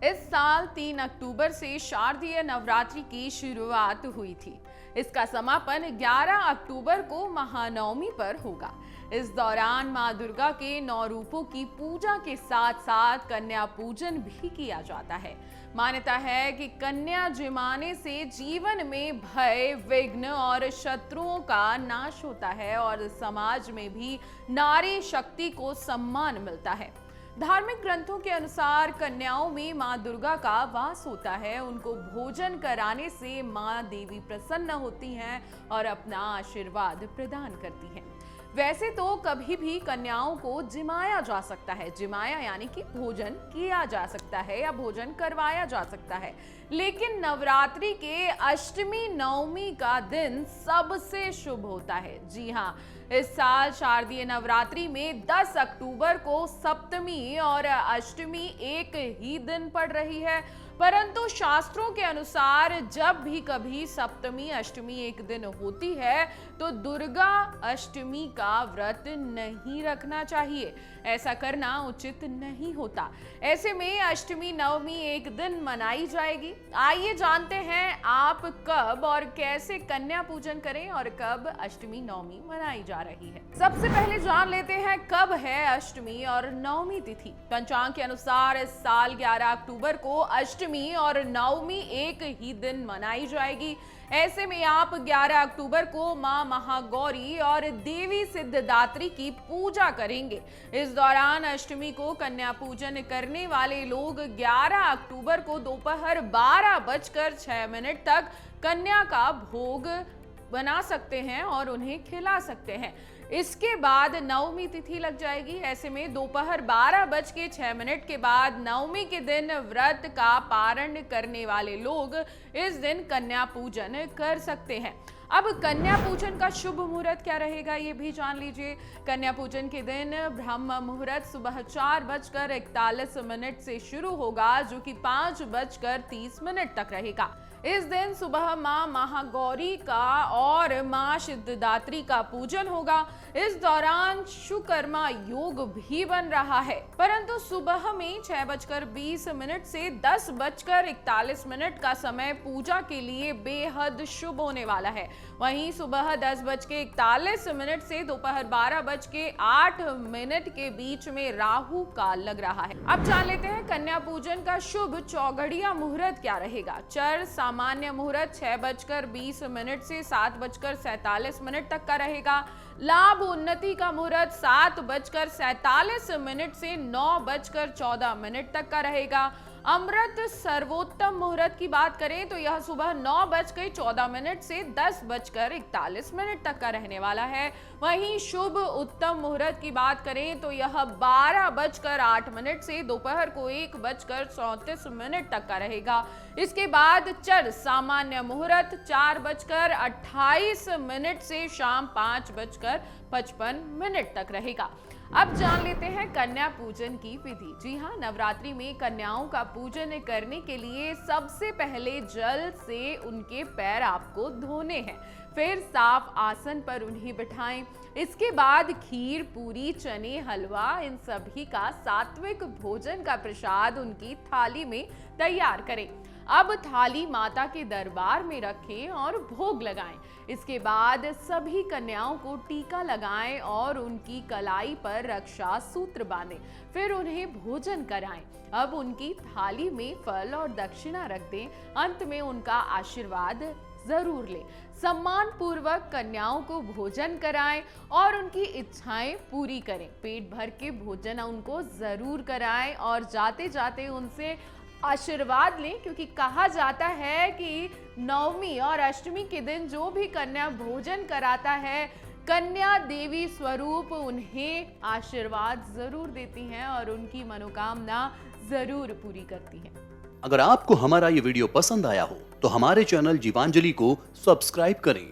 इस साल 3 अक्टूबर से शारदीय नवरात्रि की शुरुआत हुई थी। इसका समापन 11 अक्टूबर को महानवमी पर होगा। इस दौरान मां दुर्गा के 9 रूपों की पूजा के साथ साथ कन्या पूजन भी किया जाता है। मान्यता है कि कन्या जिमाने से जीवन में भय, विघ्न और शत्रुओं का नाश होता है और समाज में भी नारी शक्ति को सम्मान मिलता है। धार्मिक ग्रंथों के अनुसार कन्याओं में मां दुर्गा का वास होता है। उनको भोजन कराने से मां देवी प्रसन्न होती हैं और अपना आशीर्वाद प्रदान करती हैं। वैसे तो कभी भी कन्याओं को जिमाया जा सकता है। जिमाया यानी कि भोजन किया जा सकता है या भोजन करवाया जा सकता है, लेकिन नवरात्रि के अष्टमी नवमी का दिन सबसे शुभ होता है। जी हाँ, इस साल शारदीय नवरात्रि में 10 अक्टूबर को सप्तमी और अष्टमी एक ही दिन पड़ रही है, परंतु शास्त्रों के अनुसार जब भी कभी सप्तमी अष्टमी एक दिन होती है तो दुर्गा अष्टमी का व्रत नहीं रखना चाहिए। ऐसा करना उचित नहीं होता। ऐसे में अष्टमी नवमी एक दिन मनाई जाएगी। आइए जानते हैं आप कब और कैसे कन्या पूजन करें और कब अष्टमी नवमी मनाई जा रही है। सबसे पहले जान लेते हैं कब है अष्टमी और नवमी तिथि। पंचांग के अनुसार इस साल 11 अक्टूबर को अष्टमी और नवमी एक ही दिन मनाई जाएगी। ऐसे में आप 11 अक्टूबर को मां महागौरी और देवी सिद्धदात्री की पूजा करेंगे। इस दौरान अष्टमी को कन्या पूजन करने वाले लोग 11 अक्टूबर को दोपहर 12:06 तक कन्या का भोग बना सकते हैं और उन्हें खिला सकते हैं। इसके बाद नवमी तिथि लग जाएगी। ऐसे में दोपहर 12:06 के बाद नवमी के दिन व्रत का पारण करने वाले लोग इस दिन कन्या पूजन कर सकते हैं। अब कन्या पूजन का शुभ मुहूर्त क्या रहेगा ये भी जान लीजिए। कन्या पूजन के दिन ब्रह्म मुहूर्त सुबह 4:41 से शुरू होगा, जो कि 5:30 तक रहेगा। इस दिन सुबह मां महागौरी का और मां सिद्धदात्री का पूजन होगा। इस दौरान सुकर्मा योग भी बन रहा है, परंतु सुबह में 6:20 से 10:41 का समय पूजा के लिए बेहद शुभ होने वाला है। वहीं सुबह 10:41 से दोपहर 12:08 के बीच में राहु काल लग रहा है। अब जान लेते हैं कन्या पूजन का शुभ चौघड़िया मुहूर्त क्या रहेगा। चर सामान्य मुहूर्त 6:20 से 7:47 तक का रहेगा। लाभ उन्नति का मुहूर्त 7:47 से 9:14 तक का रहेगा। अमृत सर्वोत्तम मुहूर्त की बात करें तो यह सुबह 9:14 से 10:41 तक का रहने वाला है। वहीं शुभ उत्तम मुहूर्त की बात करें तो यह 12:08 से दोपहर को 1:34 तक का रहेगा। इसके बाद चर सामान्य मुहूर्त 4:28 से शाम 5:55 तक रहेगा। अब जान लेते हैं कन्या पूजन की विधि। जी हाँ, नवरात्रि में कन्याओं का पूजन करने के लिए सबसे पहले जल से उनके पैर आपको धोने हैं। फिर साफ आसन पर उन्हें बिठाएं। इसके बाद खीर, पूरी, चने, हलवा इन सभी का सात्विक भोजन का प्रसाद उनकी थाली में तैयार करें। अब थाली माता के दरबार में रखें और भोग लगाएं। इसके बाद सभी कन्याओं को टीका लगाएं और उनकी कलाई पर रक्षा सूत्र बांधें। फिर उन्हें भोजन कराएं। अब उनकी थाली में फल और दक्षिणा रख दें। अंत में उनका आशीर्वाद जरूर लें। सम्मान पूर्वक कन्याओं को भोजन कराएं और उनकी इच्छाएं पूरी करें। पेट भर के भोजन उनको जरूर कराएं और जाते जाते उनसे आशीर्वाद लें, क्योंकि कहा जाता है कि नवमी और अष्टमी के दिन जो भी कन्या भोजन कराता है, कन्या देवी स्वरूप उन्हें आशीर्वाद जरूर देती हैं और उनकी मनोकामना जरूर पूरी करती हैं। अगर आपको हमारा ये वीडियो पसंद आया हो तो हमारे चैनल जीवांजलि को सब्सक्राइब करें।